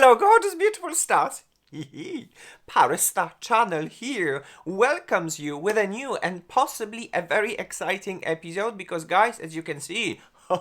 Hello, gorgeous, beautiful stars. Paris Star Channel here welcomes you with a new and possibly a very exciting episode because, guys, as you can see, an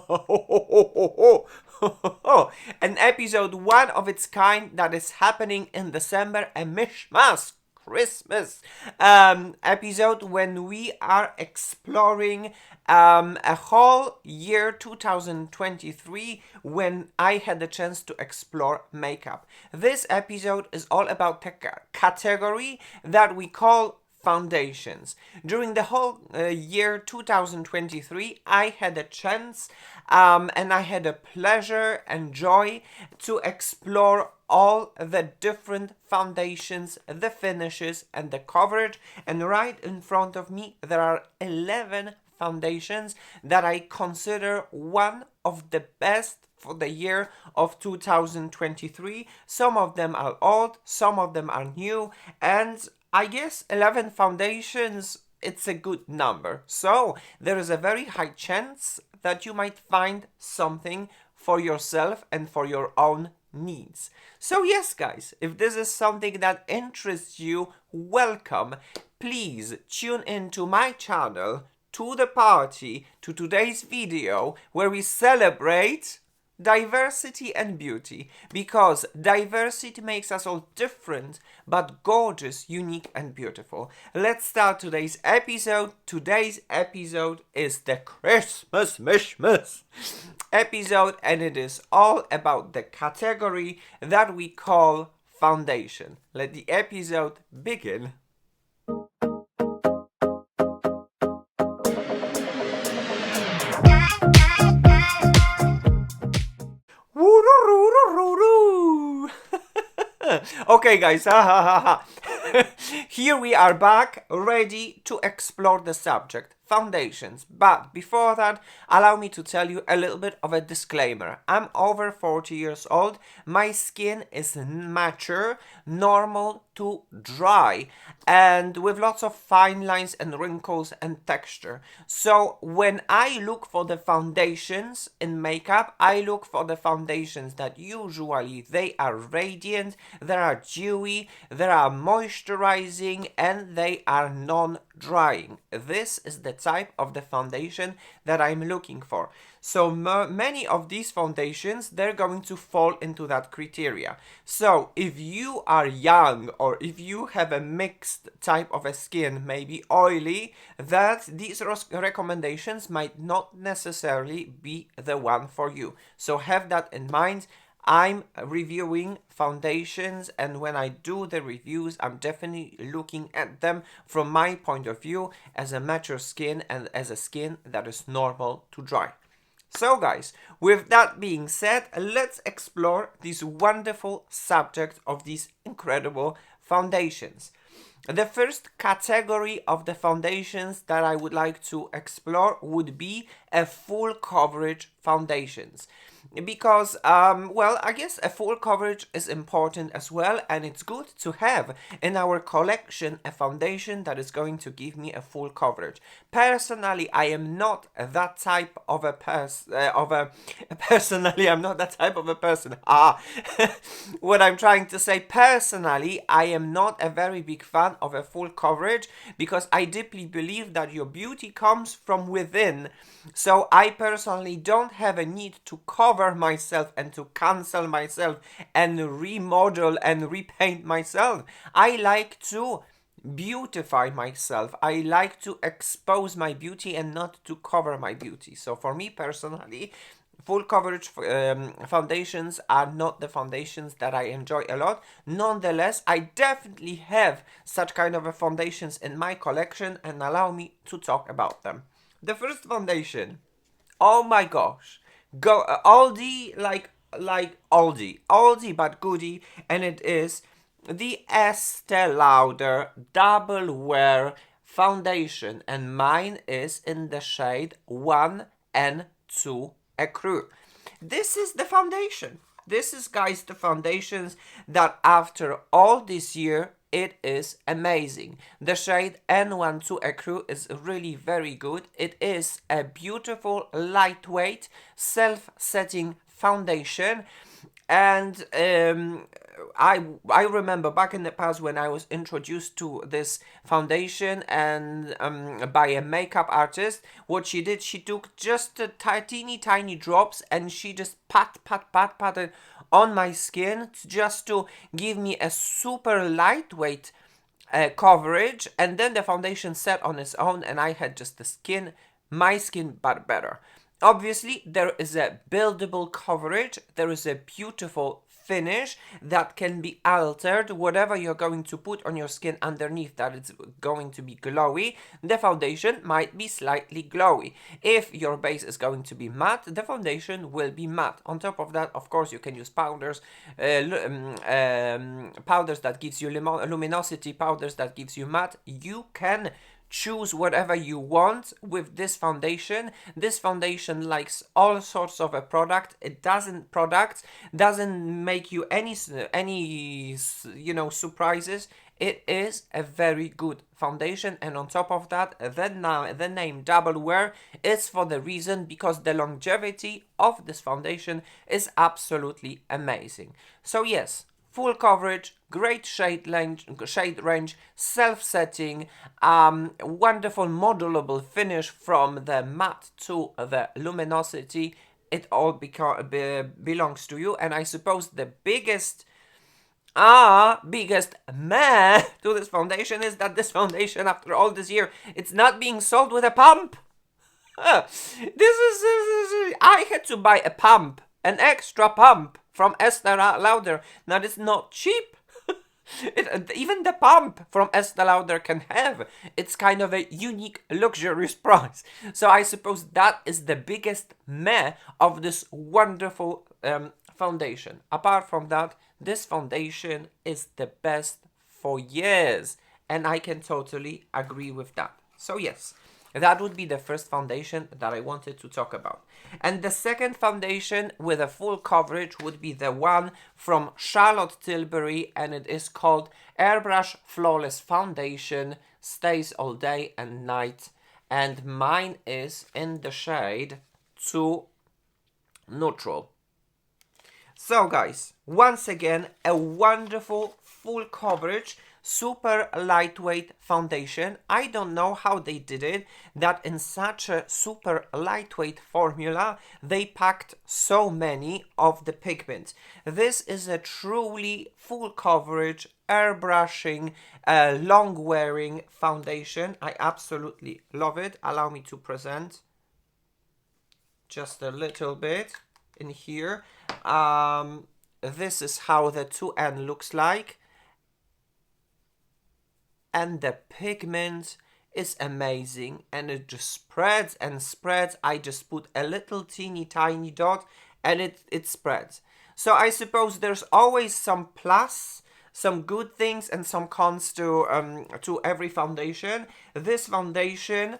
episode one of its kind that is happening in December, a mishmash Christmas episode when we are exploring a whole year 2023 when I had the chance to explore makeup. This episode is all about the category that we call foundations. During the whole year 2023, I had a chance and I had a pleasure and joy to explore all the different foundations, the finishes, and the coverage. And right in front of me, there are 11 foundations that I consider one of the best for the year of 2023. Some of them are old, some of them are new, and I guess 11 foundations, it's a good number. So there is a very high chance that you might find something for yourself and for your own needs. So yes, guys, if this is something that interests you, welcome. Please tune into my channel, to the party, to today's video where we celebrate diversity and beauty, because diversity makes us all different but gorgeous, unique and beautiful. Let's start today's episode. Today's episode is the Christmas Mishmash episode, and it is all about the category that we call foundation. Let the episode begin. Okay, guys, here we are back, ready to explore the subject, foundations. But before that, allow me to tell you a little bit of a disclaimer. I'm over 40 years old. My skin is mature, normal to dry, and with lots of fine lines and wrinkles and texture. So when I look for the foundations in makeup, I look for the foundations that usually they are radiant, they are dewy, they are moisturizing, and they are non-drying. This is the type of the foundation that I'm looking for. So many of these foundations, they're going to fall into that criteria. So if you are young or if you have a mixed type of a skin, maybe oily, that these recommendations might not necessarily be the one for you. So have that in mind. I'm reviewing foundations, and when I do the reviews, I'm definitely looking at them from my point of view as a mature skin and as a skin that is normal to dry. So guys, with that being said, let's explore this wonderful subject of these incredible foundations. The first category of the foundations that I would like to explore would be a full coverage foundations. Because, I guess a full coverage is important as well, and it's good to have in our collection a foundation that is going to give me a full coverage. Personally, I am not that type of a person. I'm not that type of a person. What I'm trying to say, personally, I am not a very big fan of a full coverage because I deeply believe that your beauty comes from within. So I personally don't have a need to cover myself and to cancel myself and remodel and repaint myself. I like to beautify myself. I like to expose my beauty and not to cover my beauty. So for me personally, full coverage foundations are not the foundations that I enjoy a lot. Nonetheless, I definitely have such kind of foundations in my collection, and allow me to talk about them. The first foundation, oh my gosh, go oldie like oldie but goodie, and it is the Estee Lauder Double Wear foundation, and mine is in the shade 1 and 2 Ecru. This is the foundation. This is, guys, the foundations that after all this year, it is amazing. The shade N12 Ecru is really very good. It is a beautiful, lightweight, self-setting foundation. And I remember back in the past when I was introduced to this foundation and by a makeup artist, what she did, she took just a tiny drops and she just patted on my skin just to give me a super lightweight coverage, and then the foundation set on its own and I had just the skin, my skin, but better. Obviously, there is a buildable coverage, there is a beautiful finish that can be altered. Whatever you're going to put on your skin underneath that it's going to be glowy, the foundation might be slightly glowy. If your base is going to be matte, the foundation will be matte. On top of that, of course, you can use powders, powders that gives you luminosity, powders that gives you matte. You can choose whatever you want with this foundation. This foundation likes all sorts of a product. It doesn't make you any surprises. It is a very good foundation, and on top of that, the name Double Wear is for the reason because the longevity of this foundation is absolutely amazing. So yes, full coverage, great shade range, self-setting, wonderful modulable finish from the matte to the luminosity. It all belongs to you, and I suppose the biggest meh to this foundation is that this foundation, after all this year, it's not being sold with a pump. I had to buy a pump, an extra pump from Estee Lauder. Now, it's not cheap. Even the pump from Estee Lauder can have. It's kind of a unique, luxurious price. So I suppose that is the biggest meh of this wonderful foundation. Apart from that, this foundation is the best for years. And I can totally agree with that. So yes, that would be the first foundation that I wanted to talk about. And the second foundation with a full coverage would be the one from Charlotte Tilbury, and it is called Airbrush Flawless Foundation. Stays all day and night. And mine is in the shade 2 Neutral. So guys, once again, a wonderful full coverage, super lightweight foundation. I don't know how they did it, that in such a super lightweight formula, they packed so many of the pigments. This is a truly full coverage, airbrushing, long wearing foundation. I absolutely love it. Allow me to present just a little bit in here. This is how the 2N looks like. And the pigment is amazing, and it just spreads and spreads. I just put a little teeny tiny dot and it spreads. So I suppose there's always some plus, some good things and some cons to every foundation. This foundation,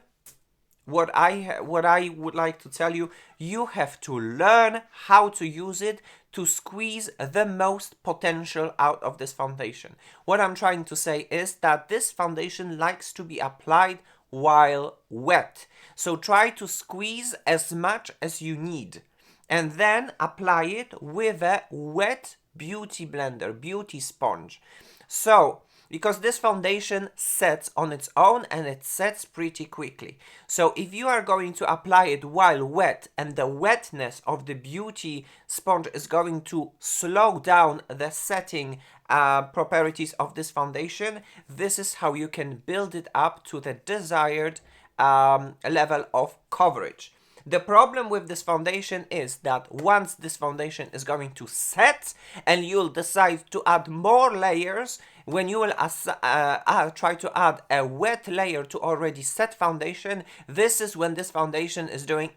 what I would like to tell you, you have to learn how to use it to squeeze the most potential out of this foundation. What I'm trying to say is that this foundation likes to be applied while wet. So try to squeeze as much as you need and then apply it with a wet beauty blender, beauty sponge. So because this foundation sets on its own and it sets pretty quickly. So if you are going to apply it while wet and the wetness of the beauty sponge is going to slow down the setting properties of this foundation, this is how you can build it up to the desired level of coverage. The problem with this foundation is that once this foundation is going to set and you'll decide to add more layers, when you will try to add a wet layer to already set foundation, this is when this foundation is doing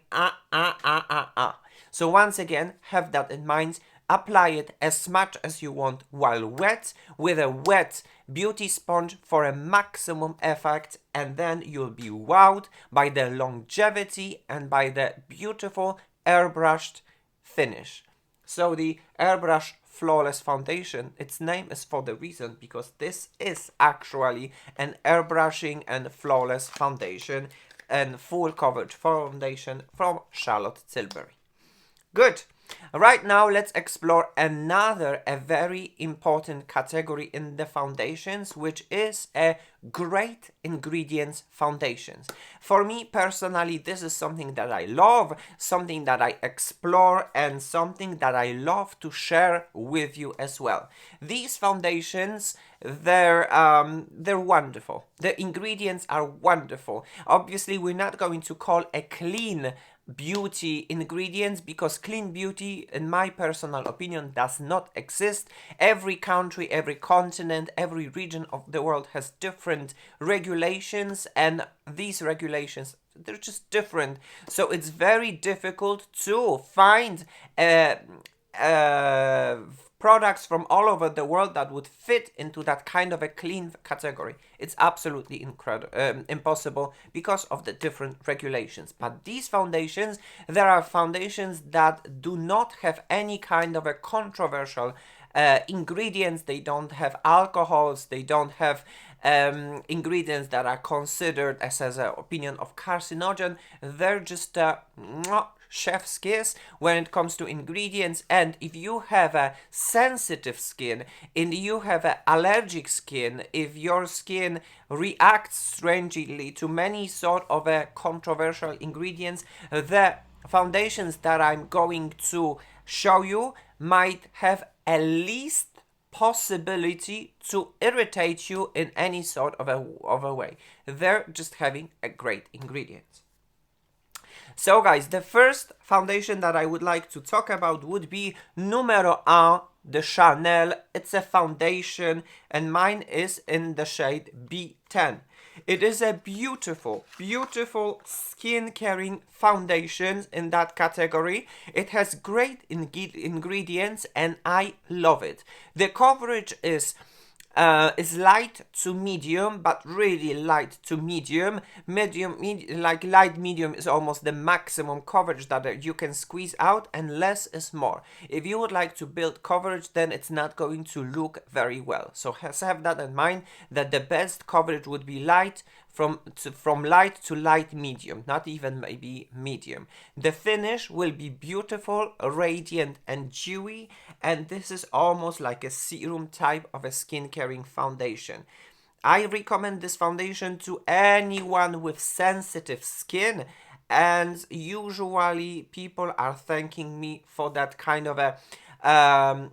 So once again, have that in mind. Apply it as much as you want while wet with a wet beauty sponge for a maximum effect, and then you'll be wowed by the longevity and by the beautiful airbrushed finish. So the Airbrush Flawless Foundation, its name is for the reason because this is actually an airbrushing and flawless foundation and full coverage foundation from Charlotte Tilbury. Good. Right now, let's explore a very important category in the foundations, which is a great ingredients foundations. For me personally, this is something that I love, something that I explore, and something that I love to share with you as well. These foundations, they're wonderful. The ingredients are wonderful. Obviously, we're not going to call a clean beauty ingredients, because clean beauty, in my personal opinion, does not exist. Every country, every continent, every region of the world has different regulations, and these regulations, they're just different. So it's very difficult to find uh, products from all over the world that would fit into that kind of a clean category. It's absolutely impossible because of the different regulations. But these foundations, there are foundations that do not have any kind of a controversial ingredients. They don't have alcohols, they don't have ingredients that are considered as an opinion of carcinogen. They're just chef's kiss when it comes to ingredients. And if you have a sensitive skin, and you have an allergic skin, if your skin reacts strangely to many sort of controversial ingredients, the foundations that I'm going to show you might have at least possibility to irritate you in any sort of a way. They're just having a great ingredients. So guys, the first foundation that I would like to talk about would be numero 1 de Chanel. It's a foundation, and mine is in the shade B10. It is a beautiful, beautiful skin caring foundation in that category. It has great ingredients, and I love it. The coverage is light to medium, but really light to medium. Like light medium is almost the maximum coverage that you can squeeze out, and less is more. If you would like to build coverage, then it's not going to look very well. So have that in mind, that the best coverage would be light, from light to light medium, not even maybe medium. The finish will be beautiful, radiant, and dewy, and this is almost like a serum type of a skin caring foundation. I recommend this foundation to anyone with sensitive skin, and usually people are thanking me for that kind of a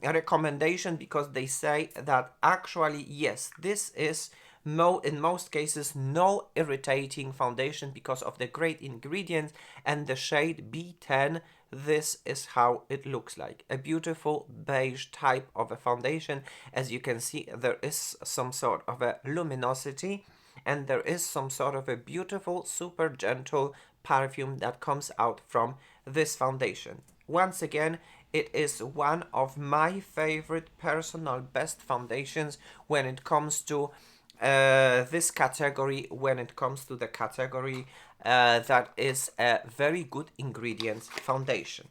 recommendation, because they say that actually, yes, this is in most cases no irritating foundation because of the great ingredients and the shade B10. This is how it looks like, a beautiful beige type of a foundation. As you can see, there is some sort of a luminosity, and there is some sort of a beautiful, super gentle perfume that comes out from this foundation. Once again, it is one of my favorite personal best foundations when it comes to this category, when it comes to the category that is a very good ingredients foundation.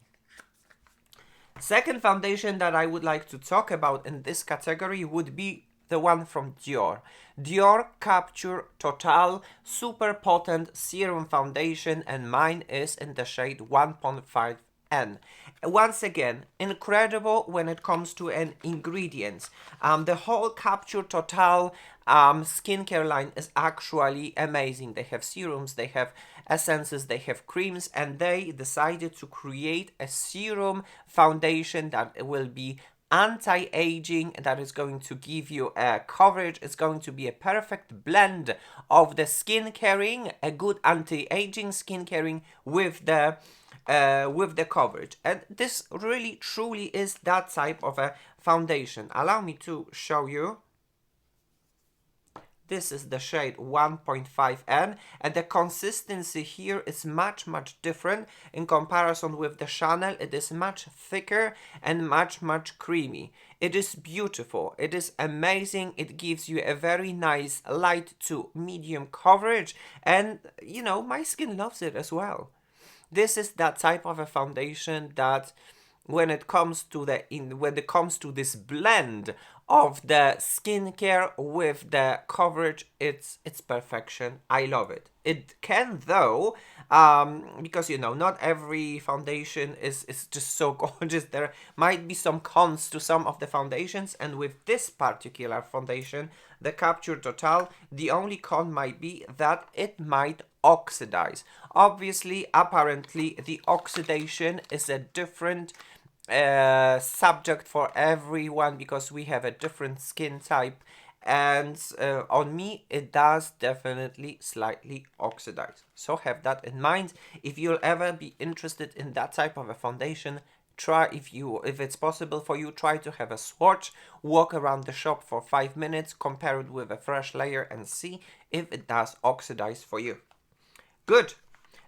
Second foundation that I would like to talk about in this category would be the one from Dior. Dior Capture Total Super Potent Serum Foundation, and mine is in the shade 1.5N. Once again, incredible when it comes to an ingredients. The whole Capture Total skincare line is actually amazing. They have serums, they have essences, they have creams, and they decided to create a serum foundation that will be anti-aging, that is going to give you a coverage. It's going to be a perfect blend of the skin caring, a good anti-aging skin caring with the coverage. And this really truly is that type of a foundation. Allow me to show you. This is the shade 1.5N, and the consistency here is much different in comparison with the Chanel. It is much thicker and much creamy. It is beautiful. It is amazing. It gives you a very nice light to medium coverage, and you know, my skin loves it as well. This is that type of a foundation that when it comes to this blend of the skincare with the coverage, it's perfection. I love it. It can though, because not every foundation is just so gorgeous. There might be some cons to some of the foundations, and with this particular foundation, the Capture Total, the only con might be that it might oxidize. Obviously, apparently, the oxidation is a different subject for everyone because we have a different skin type, and on me it does definitely slightly oxidize, so have that in mind. If you'll ever be interested in that type of a foundation, try, if it's possible for you, try to have a swatch, walk around the shop for 5 minutes, compare it with a fresh layer and see if it does oxidize for you. Good.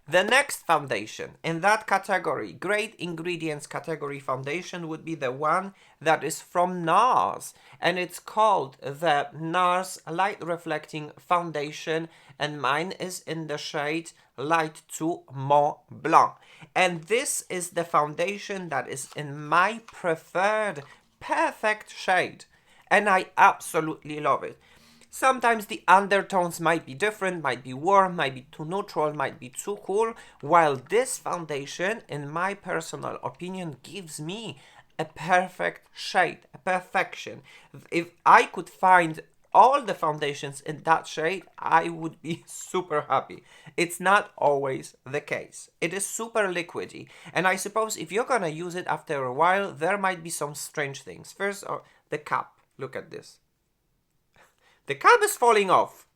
The next foundation in that category, great ingredients category foundation, would be the one that is from NARS, and it's called the NARS Light Reflecting Foundation, and mine is in the shade Light 2 Mont Blanc. And this is the foundation that is in my preferred perfect shade, and I absolutely love it. Sometimes the undertones might be different, might be warm, might be too neutral, might be too cool, while this foundation, in my personal opinion, gives me a perfect shade, a perfection. If I could find all the foundations in that shade, I would be super happy. It's not always the case. It is super liquidy, and I suppose if you're gonna use it after a while, there might be some strange things. First, the cap. Look at this. The cap is falling off.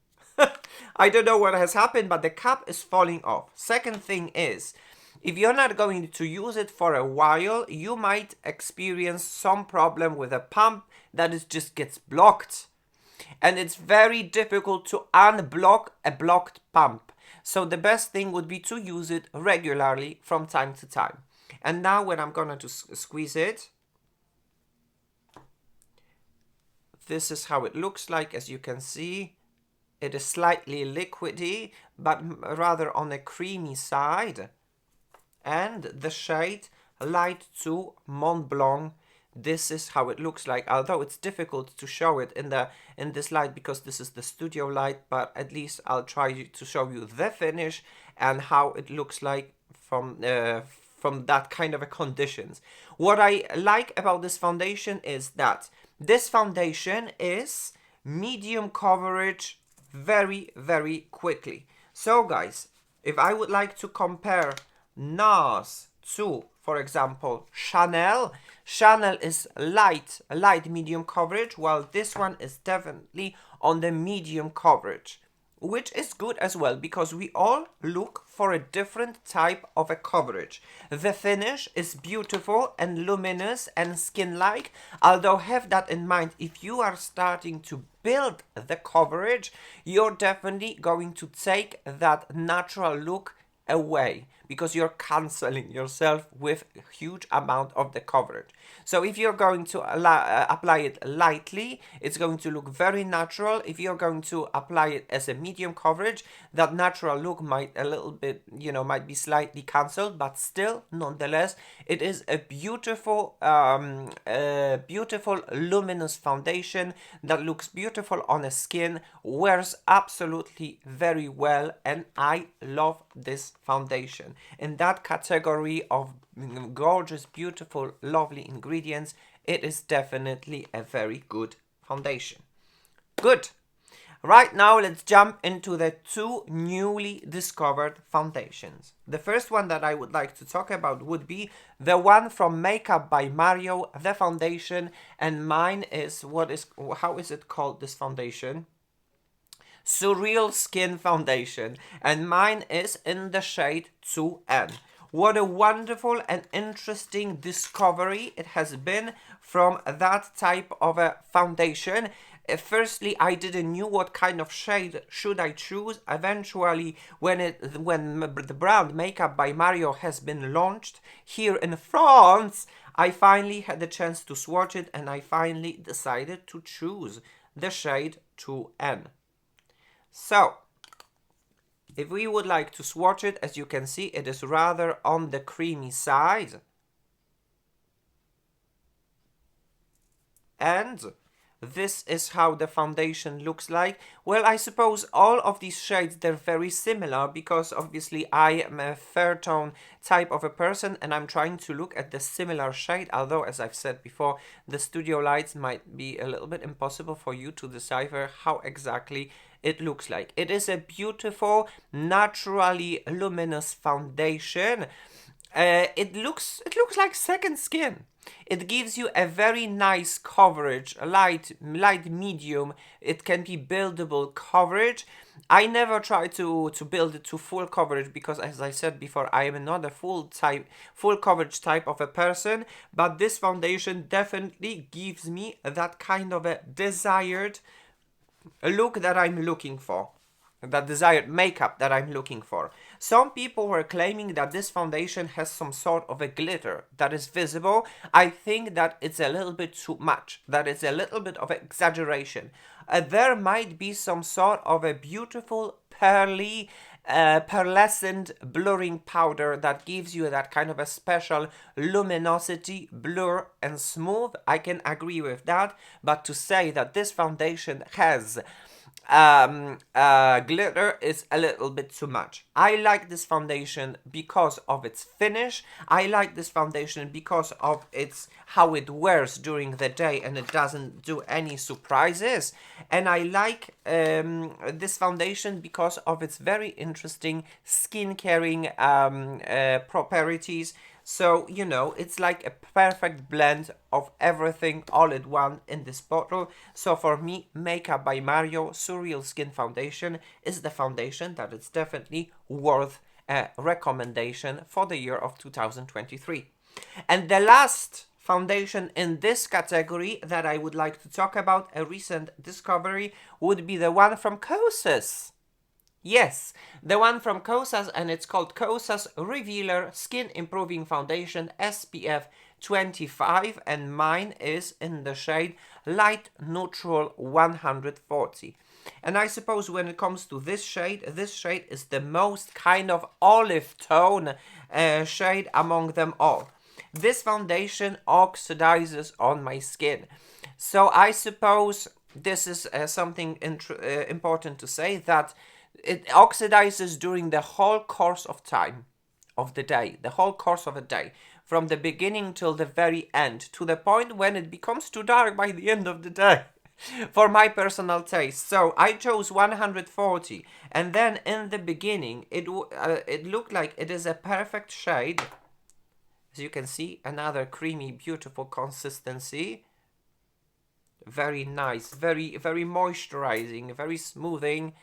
I don't know what has happened, but the cap is falling off. Second thing is, if you're not going to use it for a while, you might experience some problem with a pump that just gets blocked. And it's very difficult to unblock a blocked pump. So the best thing would be to use it regularly from time to time. And now when I'm going to squeeze it, this is how it looks like. As you can see, it is slightly liquidy, but rather on a creamy side. And the shade Light 2 Mont Blanc, this is how it looks like, although it's difficult to show it in this light because this is the studio light, but at least I'll try to show you the finish and how it looks like from that kind of a conditions. What I like about this foundation is that this foundation is medium coverage very, very quickly. So guys, if I would like to compare NARS to, for example, Chanel is light medium coverage, while this one is definitely on the medium coverage, which is good as well because we all look for a different type of a coverage. The finish is beautiful and luminous and skin-like, although have that in mind, if you are starting to build the coverage, you're definitely going to take that natural look away because you're cancelling yourself with a huge amount of the coverage. So if you're going to apply it lightly, it's going to look very natural. If you're going to apply it as a medium coverage, that natural look might a little bit, might be slightly cancelled, but still, nonetheless, it is a beautiful, beautiful luminous foundation that looks beautiful on a skin, wears absolutely very well, and I love this foundation. In that category of gorgeous, beautiful, lovely ingredients, it is definitely a very good foundation. Good. Right now, let's jump into the two newly discovered foundations. The first one that I would like to talk about would be the one from Makeup by Mario, the foundation, and mine is, how is it called, this foundation? Surreal Skin Foundation, and mine is in the shade 2N. What a wonderful and interesting discovery it has been from that type of a foundation. Firstly, I didn't know what kind of shade should I choose. Eventually, when the brand Makeup by Mario has been launched here in France, I finally had the chance to swatch it, and I finally decided to choose the shade 2N. So, if we would like to swatch it, as you can see, it is rather on the creamy side. And this is how the foundation looks like. Well, I suppose all of these shades, they're very similar because obviously I am a fair tone type of a person and I'm trying to look at the similar shade, although as I've said before, the studio lights might be a little bit impossible for you to decipher how exactly it looks like. It is a beautiful, naturally luminous foundation. It looks like second skin. It gives you a very nice coverage, light medium. It can be buildable coverage. I never try to build it to full coverage because, as I said before, I am not a full coverage type of a person. But this foundation definitely gives me that kind of a desired look that I'm looking for, that desired makeup that I'm looking for. Some people were claiming that this foundation has some sort of a glitter that is visible. I think that it's a little bit too much, that it's a little bit of exaggeration. There might be some sort of a beautiful pearly pearlescent blurring powder that gives you that kind of a special luminosity, blur and smooth. I can agree with that, but to say that this foundation has glitter is a little bit too much. I like this foundation because of its finish. I like this foundation because of its how it wears during the day and it doesn't do any surprises. And I like this foundation because of its very interesting skin caring properties. So, you know, it's like a perfect blend of everything all in one in this bottle. So for me, Makeup by Mario Surreal Skin Foundation is the foundation that is definitely worth a recommendation for the year of 2023. And the last foundation in this category that I would like to talk about, a recent discovery, would be the one from Kosas. Yes, the one from Kosas, and it's called Kosas Revealer Skin Improving Foundation SPF 25, and mine is in the shade Light Neutral 140. And I suppose when it comes to this shade is the most kind of olive tone shade among them all. This foundation oxidizes on my skin. So I suppose this is something important to say, that it oxidizes during the whole course of time of the day, the whole course of a day, from the beginning till the very end, to the point when it becomes too dark by the end of the day. For my personal taste. So I chose 140, and then in the beginning it looked like it is a perfect shade. As you can see, another creamy, beautiful consistency. Very nice, very moisturizing, very smoothing.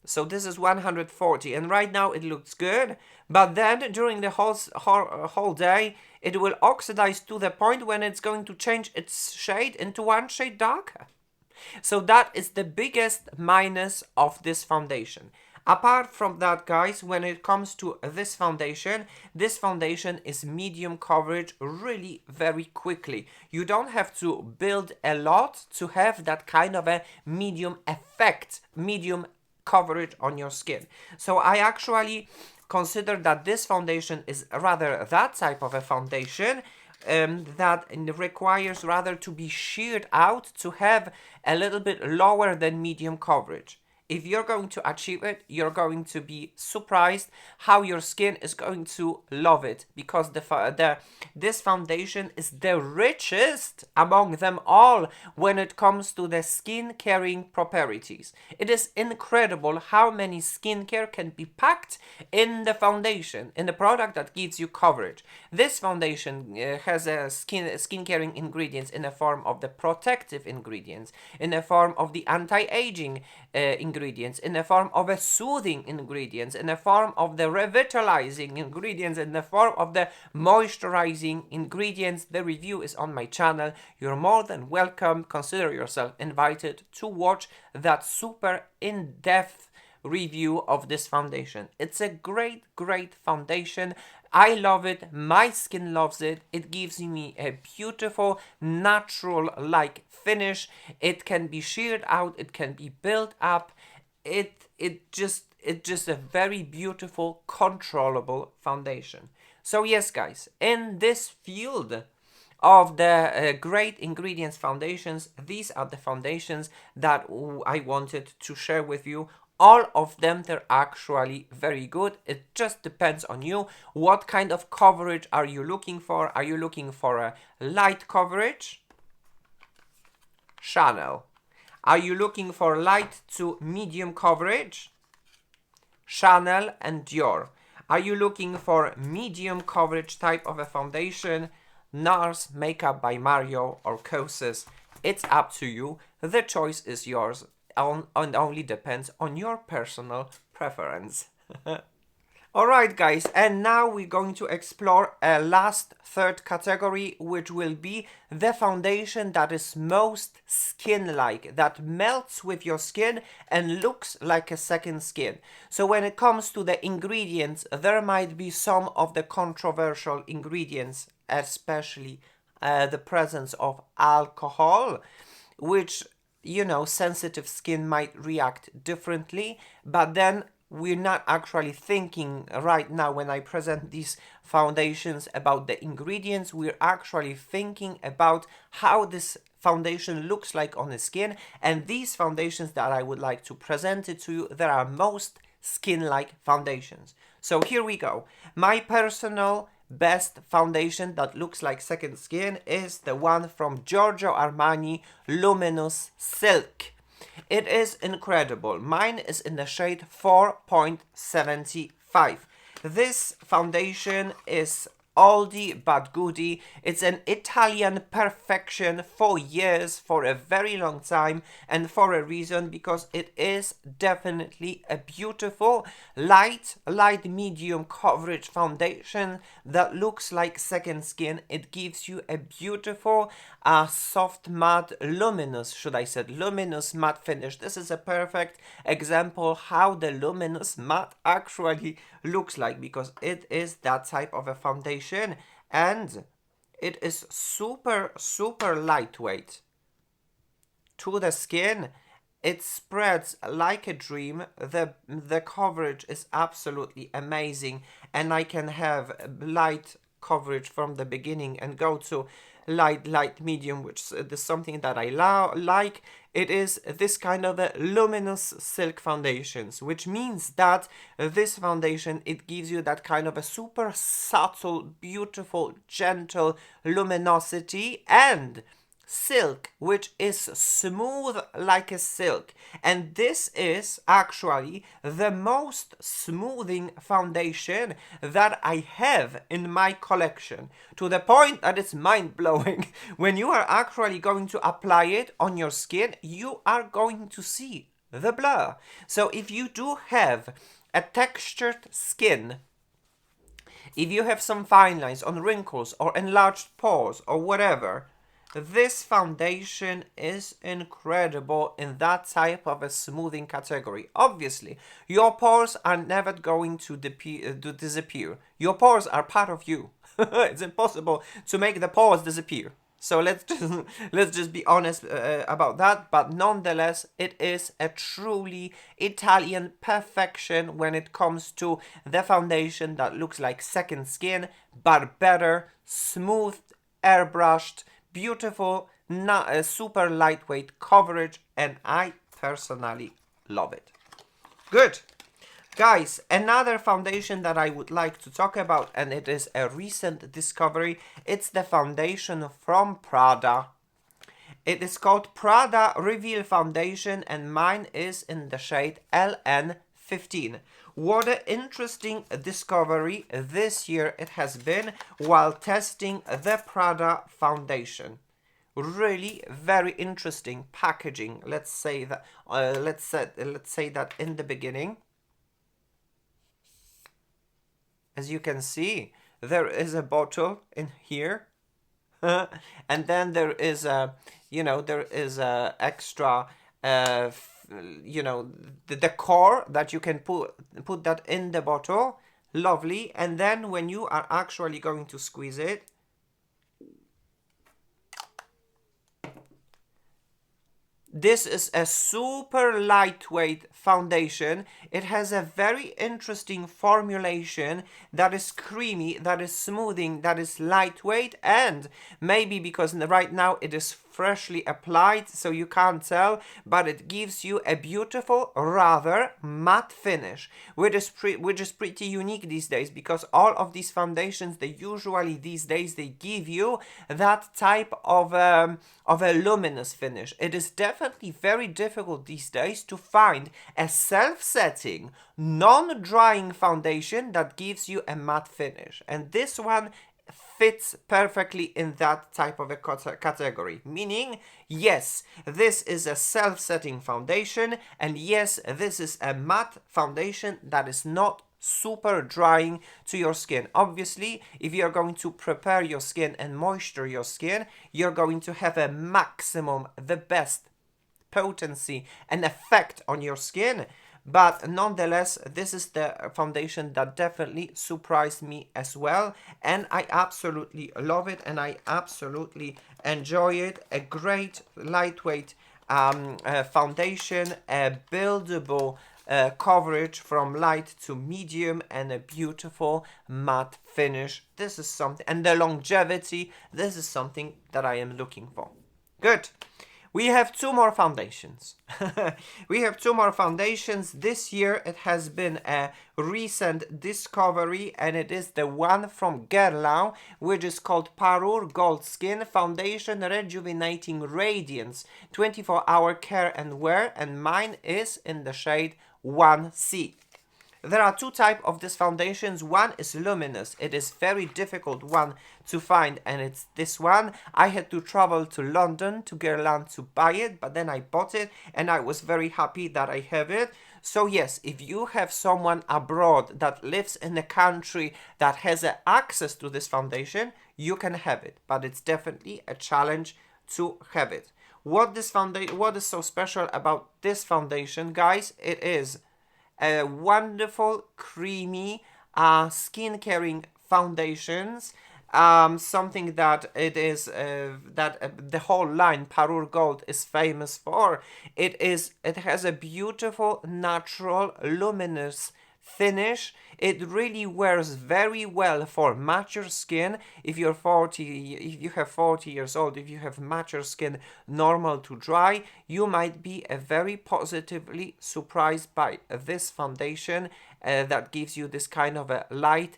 So this is 140, and right now it looks good, but then during the whole day it will oxidize to the point when it's going to change its shade into one shade darker. So that is the biggest minus of this foundation. Apart from that, guys, when it comes to this foundation is medium coverage really very quickly. You don't have to build a lot to have that kind of a medium effect, medium coverage on your skin. So I actually consider that this foundation is rather that type of a foundation that requires rather to be sheared out to have a little bit lower than medium coverage. If you're going to achieve it, you're going to be surprised how your skin is going to love it, because this foundation is the richest among them all when it comes to the skin caring properties. It is incredible how many skincare can be packed in the foundation, in the product that gives you coverage. This foundation has a skin caring ingredients in the form of the protective ingredients, in the form of the anti-aging ingredients, in the form of a soothing ingredients, in the form of the revitalizing ingredients, in the form of the moisturizing ingredients. The review is on my channel. You're more than welcome. Consider yourself invited to watch that super in-depth review of this foundation. It's a great foundation. I love it. My skin loves it. It gives me a beautiful, natural-like finish. It can be sheared out. It can be built up. It's just a very beautiful, controllable foundation. So yes, guys, in this field of the Great Ingredients foundations. These are the foundations that I wanted to share with you. All of them, they're actually very good. It just depends on you. What kind of coverage are you looking for? Are you looking for a light coverage? Chanel. Are you looking for light to medium coverage? Chanel and Dior. Are you looking for medium coverage type of a foundation? NARS, Makeup by Mario, or Kosas? It's up to you. The choice is yours and only depends on your personal preference. Alright guys, and now we're going to explore a last third category, which will be the foundation that is most skin-like, that melts with your skin and looks like a second skin. So when it comes to the ingredients, there might be some of the controversial ingredients, especially the presence of alcohol, which, you know, sensitive skin might react differently, but then we're not actually thinking right now when I present these foundations about the ingredients. We're actually thinking about how this foundation looks like on the skin, and these foundations that I would like to present it to you, they are most skin-like foundations. So here we go. My personal best foundation that looks like second skin is the one from Giorgio Armani Luminous Silk. It is incredible. Mine is in the shade 4.75. This foundation is oldie but goodie. It's an Italian perfection for years, for a very long time, and for a reason, because it is definitely a beautiful light medium coverage foundation that looks like second skin. It gives you a beautiful soft matte luminous, luminous matte finish. This is a perfect example how the luminous matte actually looks like, because it is that type of a foundation, and it is super lightweight to the skin. It spreads like a dream. The coverage is absolutely amazing, and I can have light coverage from the beginning and go to light medium, which is something that I like. It is this kind of a luminous silk foundations, which means that this foundation, it gives you that kind of a super subtle, beautiful, gentle luminosity, and silk, which is smooth like a silk. And this is actually the most smoothing foundation that I have in my collection, to the point that it's mind-blowing. When you are actually going to apply it on your skin, you are going to see the blur. So if you do have a textured skin, if you have some fine lines on wrinkles or enlarged pores or whatever, this foundation is incredible in that type of a smoothing category. Obviously, your pores are never going to disappear. Your pores are part of you. It's impossible to make the pores disappear. So let's just be honest about that. But nonetheless, it is a truly Italian perfection when it comes to the foundation that looks like second skin, but better, smooth, airbrushed, beautiful, super lightweight coverage, and I personally love it. Good. Guys, another foundation that I would like to talk about, and it is a recent discovery, it's the foundation from Prada. It is called Prada Reveal Foundation, and mine is in the shade LN15. What an interesting discovery this year it has been while testing the Prada foundation. Really very interesting packaging. Let's say that let's say that in the beginning. As you can see, there is a bottle in here. And then there is a, there is a extra the decor that you can put that in the bottle. Lovely. And then when you are actually going to squeeze it, This is a super lightweight foundation. It has a very interesting formulation that is creamy, that is smoothing, that is lightweight, and maybe because right now it is freshly applied, so you can't tell, but it gives you a beautiful, rather matte finish, which is pretty unique these days, because all of these foundations, they usually these days they give you that type of a luminous finish. It is definitely very difficult these days to find a self-setting, non-drying foundation that gives you a matte finish, and this one fits perfectly in that type of a category, meaning yes, this is a self-setting foundation, and yes, this is a matte foundation that is not super drying to your skin. Obviously, if you're going to prepare your skin and moisture your skin, you're going to have a maximum, the best potency and effect on your skin. But nonetheless, this is the foundation that definitely surprised me as well, and I absolutely love it, and I absolutely enjoy it. A great lightweight foundation, a buildable coverage from light to medium, and a beautiful matte finish. This is something, and the longevity, this is something that I am looking for. Good. We have two more foundations. We have two more foundations. This year it has been a recent discovery, and it is the one from Guerlain, which is called Parure Gold Skin Foundation Rejuvenating Radiance 24-hour care and wear, and mine is in the shade 1C. There are two types of these foundations. One is luminous. It is very difficult one to find, and it's this one. I had to travel to London to Guerlain to buy it, but then I bought it, and I was very happy that I have it. So yes, if you have someone abroad that lives in a country that has access to this foundation, you can have it, but it's definitely a challenge to have it. What is so special about this foundation, guys? It is a wonderful, creamy, skin caring foundations. Something that it is the whole line Parure Gold is famous for. It has a beautiful, natural, luminous finish. It really wears very well for mature skin. If you have 40 years old, if you have mature skin, normal to dry, you might be very positively surprised by this foundation that gives you this kind of a light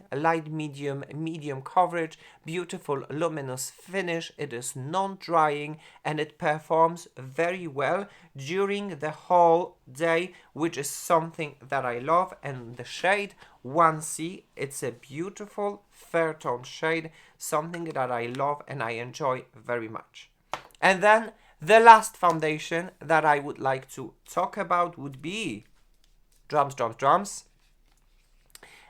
medium coverage, beautiful luminous finish. It is non-drying, and it performs very well during the whole day, which is something that I love. And the shade 1C, it's a beautiful fair tone shade, something that I love and I enjoy very much. And then the last foundation that I would like to talk about would be drums.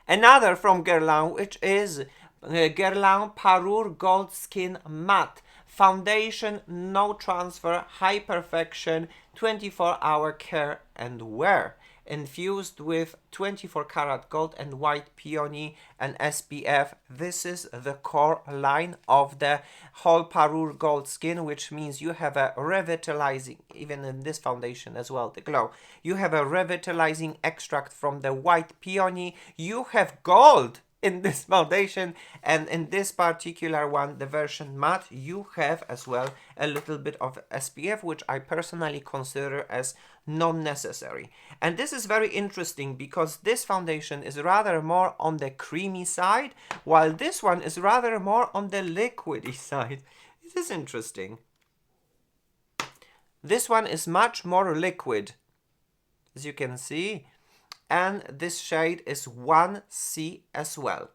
Another from Guerlain, which is Guerlain Parure Gold Skin Matte Foundation, no transfer, high perfection, 24-hour care and wear. Infused with 24 karat gold and white peony and SPF. This is the core line of the whole Parure Gold Skin, which means you have a revitalizing, even in this foundation as well, the glow. You have a revitalizing extract from the white peony. You have gold in this foundation, and in this particular one, the version matte, you have as well a little bit of SPF, which I personally consider as non-necessary. And this is very interesting because this foundation is rather more on the creamy side, while this one is rather more on the liquidy side. It is interesting. This one is much more liquid, as you can see, and this shade is 1C as well.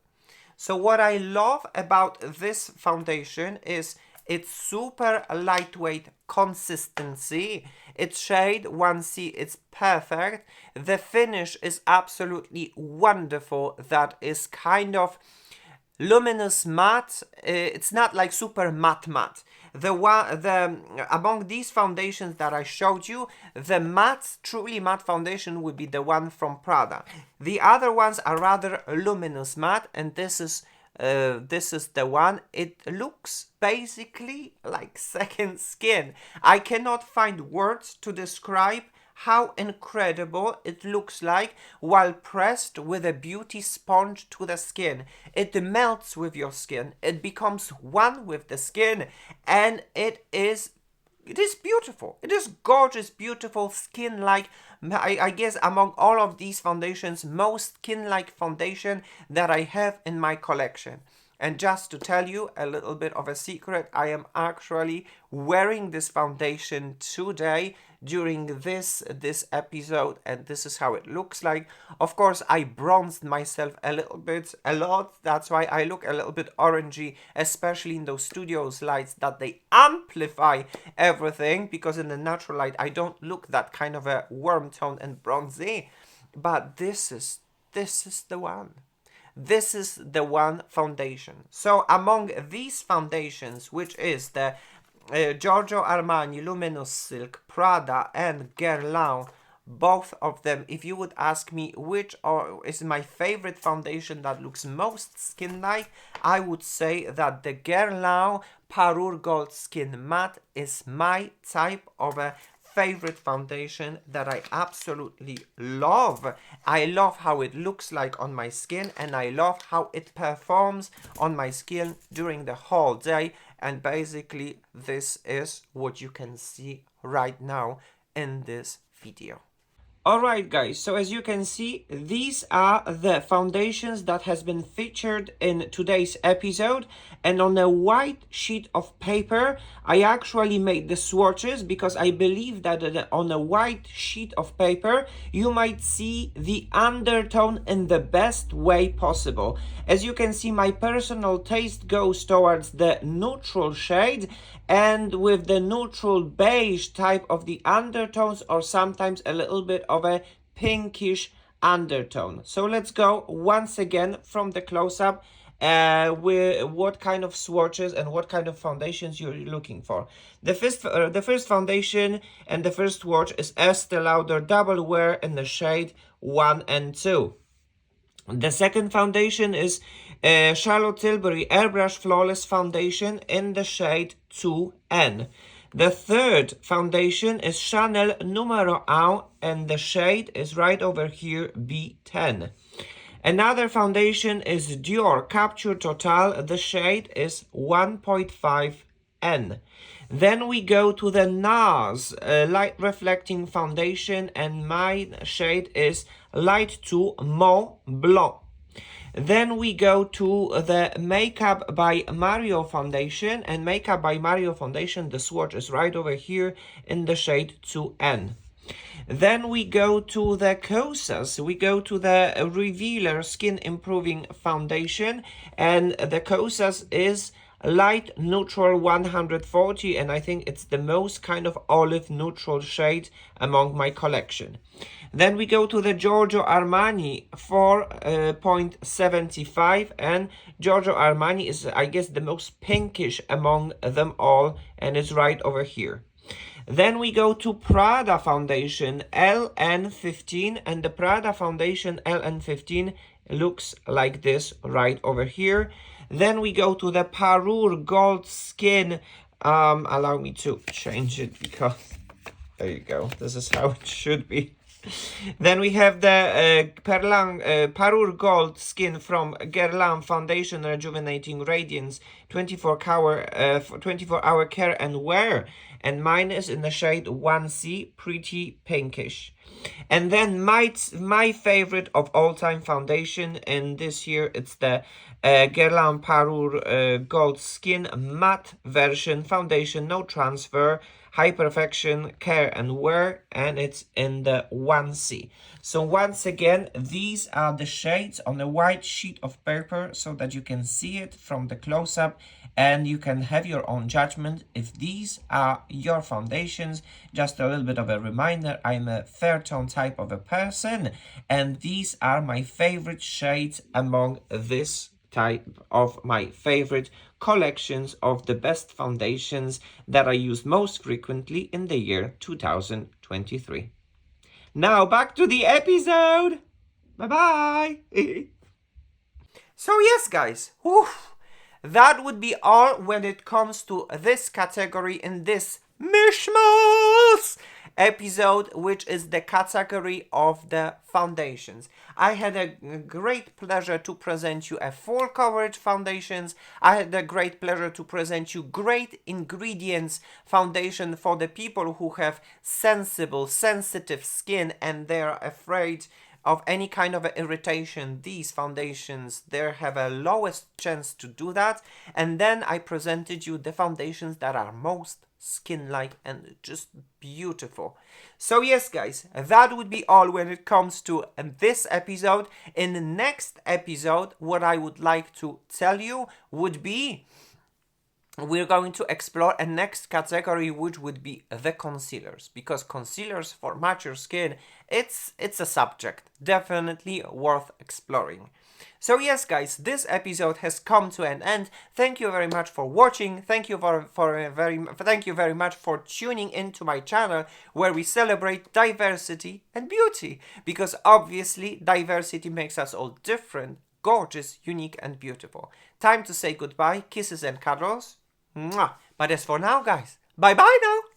So what I love about this foundation is its super lightweight consistency. Its shade 1C is perfect. The finish is absolutely wonderful. That is kind of luminous matte. It's not like super matte. Among these foundations that I showed you, the truly matte foundation would be the one from Prada. The other ones are rather luminous matte, and this is this is the one. It looks basically like second skin. I cannot find words to describe how incredible it looks like while pressed with a beauty sponge to the skin. It melts with your skin, it becomes one with the skin, and it is beautiful. It is gorgeous, beautiful, skin-like. I guess among all of these foundations, most skin-like foundation that I have in my collection. And just to tell you a little bit of a secret, I am actually wearing this foundation today during this episode, and this is how it looks like. Of course, I bronzed myself a lot. That's why I look a little bit orangey, especially in those studio lights that they amplify everything, because in the natural light I don't look that kind of a warm tone and bronzy. But this is the one. This is the one foundation. So among these foundations, which is the Giorgio Armani Luminous Silk, Prada and Guerlain, both of them, if you would ask me which is my favorite foundation that looks most skin-like, I would say that the Guerlain Parure Gold Skin Matte is my type of a favorite foundation that I absolutely love. I love how it looks like on my skin, and I love how it performs on my skin during the whole day. And basically this is what you can see right now in this video. Alright guys, so as you can see, these are the foundations that has been featured in today's episode, and on a white sheet of paper I actually made the swatches because I believe that on a white sheet of paper you might see the undertone in the best way possible. As you can see, my personal taste goes towards the neutral shade, and with the neutral beige type of the undertones, or sometimes a little bit of a pinkish undertone. So let's go once again from the close-up with what kind of swatches and what kind of foundations you're looking for. The first foundation and the first swatch is Estee Lauder Double Wear in the shade 1 and 2. The second foundation is Charlotte Tilbury Airbrush Flawless Foundation in the shade 2N. The third foundation is Chanel Numero 1, and the shade is right over here, B10. Another foundation is Dior Capture Total. The shade is 1.5N. Then we go to the NARS Light Reflecting Foundation, and my shade is Light 2 Mont Blanc. Then we go to the Makeup by Mario Foundation, and Makeup by Mario Foundation, the swatch is right over here in the shade 2N. Then we go to the Kosas. We go to the Revealer Skin Improving Foundation, and the Kosas is Light Neutral 140, and I think it's the most kind of olive neutral shade among my collection. Then we go to the Giorgio Armani 4.75, and Giorgio Armani is, I guess, the most pinkish among them all, and it's right over here. Then we go to Prada Foundation LN15, and the Prada Foundation LN15 looks like this right over here. Then we go to the Parure Gold Skin. Allow me to change it, because there you go. This is how it should be. Then we have the Parure Gold Skin from Guerlain Foundation Rejuvenating Radiance 24-hour care and wear, and mine is in the shade 1C, pretty pinkish. And then my favorite of all time foundation in this year, it's the Guerlain Parure Gold Skin Matte Version Foundation, no transfer, high perfection care and wear, and it's in the 1C. So once again, these are the shades on a white sheet of paper so that you can see it from the close-up, and you can have your own judgment if these are your foundations. Just a little bit of a reminder, I'm a fair tone type of a person, and these are my favorite shades among this type of my favorite collections of the best foundations that I use most frequently in the year 2023. Now back to the episode. Bye bye. So yes, guys, whew, that would be all when it comes to this category in this Mishmas episode, which is the category of the foundations. I had a great pleasure to present you a full coverage foundations. I had a great pleasure to present you great ingredients foundation for the people who have sensitive skin and they're afraid of any kind of irritation. These foundations there have a lowest chance to do that. And then I presented you the foundations that are most skin-like and just beautiful. So yes, guys, that would be all when it comes to this episode. In the next episode, what I would like to tell you would be we're going to explore a next category, which would be the concealers, because concealers for mature skin, it's a subject definitely worth exploring. So yes, guys, this episode has come to an end. Thank you very much for watching. Thank you very much for tuning into my channel, where we celebrate diversity and beauty, because obviously diversity makes us all different, gorgeous, unique, and beautiful. Time to say goodbye, kisses and cuddles. Mwah. But as for now, guys, bye bye now.